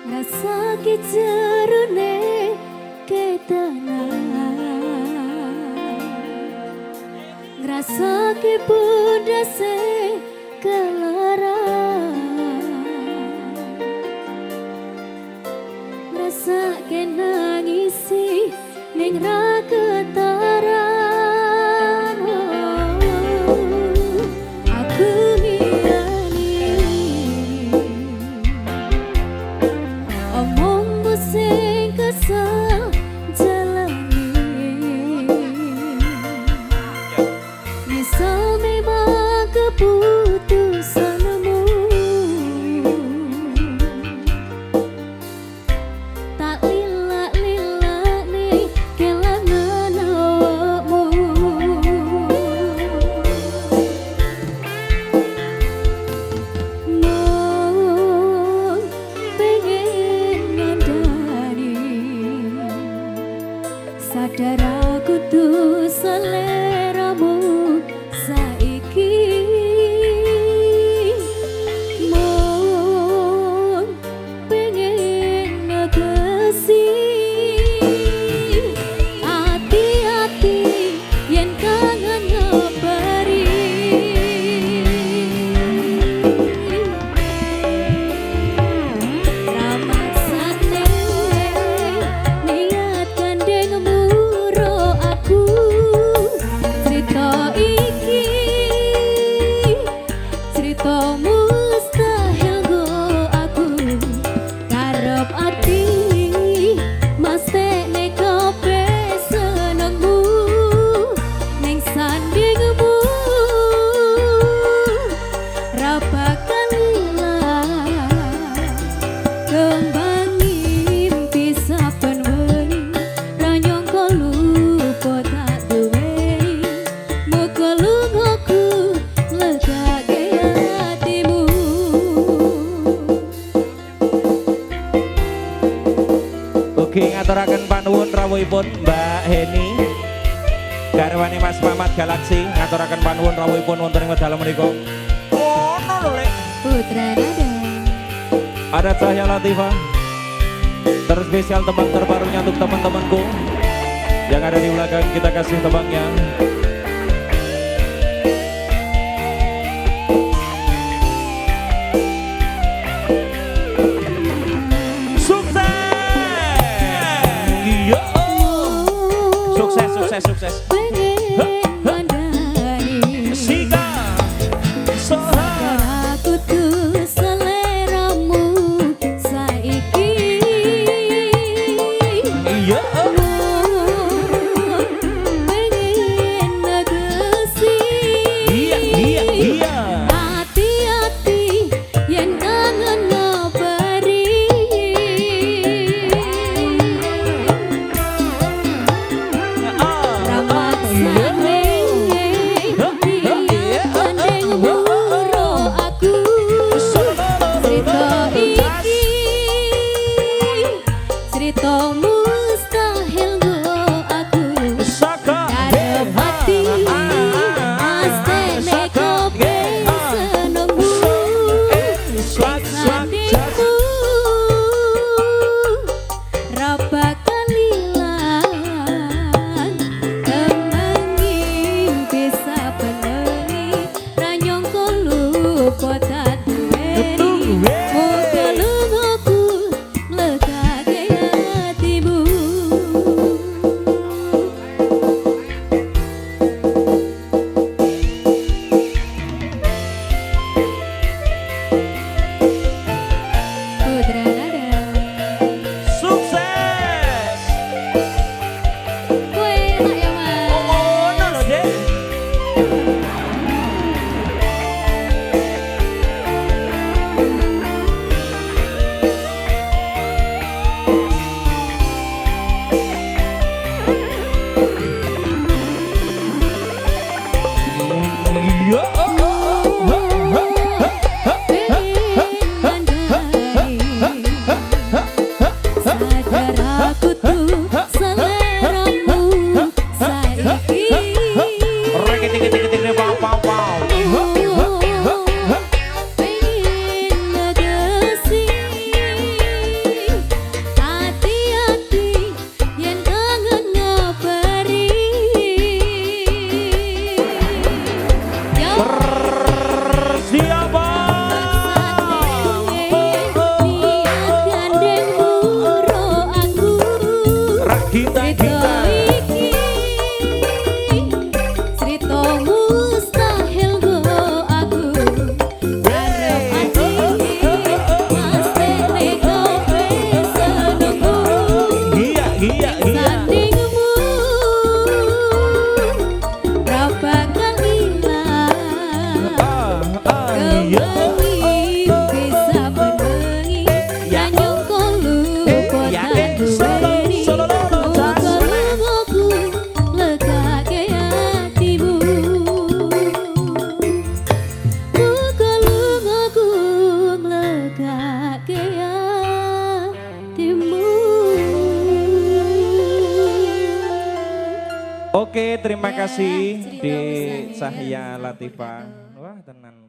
Rasa kicerune ketenangan, ngrasa ke budase kelaran, ngrasa ke nangisi ning ra ketaran. Aku ngiyani omongmu sing kesel jalani, misal memang keputusanmu, tak lila-lila nih kelangan awakmu. Mong pengen ngandani, sadar aku tuh seleramu saiki. Mong pengen ngegesi, hati-hati yen kangen ngebari. Ramaksane niat gandeng muro aku, cerita iki cerita mustahil go aku karep ati mesti nek kope senengmu ning sandingmu ra bakal ilang kembang mimpi saben wengi ra nyangka lupa tak duweni muga lungaku legake hatimu. Ugi ngaturaken panuwun rawuhipun Mbak Heni garwane Mas Mamat Galaksi, ngaturaken panuwun rawuhipun wonten ing wekdal menika. Ono lho Lek. Putra nada Ada Cahya Latifah. Terspesial tembang terbarunya untuk teman-temanku yang ada di belakang, kita kasih tembangnya. Sukses! Iya. Sukses, sukses, sukses. pengen mandani, Sika. Soha. aku tuh seleramu saiki. Iya. Pengen ngegesi, Iya, iya, iya. hati-hati yen kangen ngabari. Ramaksane niat gandeng muro aku, cerita iki cerita mustahil go aku karep hati mesti nek kope senengmu sandingmu ra bakal ilang kembang mimpi saben wengi ra nyangka lupa tak duweni muga lungaku legake hatimu. Oke, terima Ya, kasih cerita di urusannya. Cahya Latifah. Wah, tenan.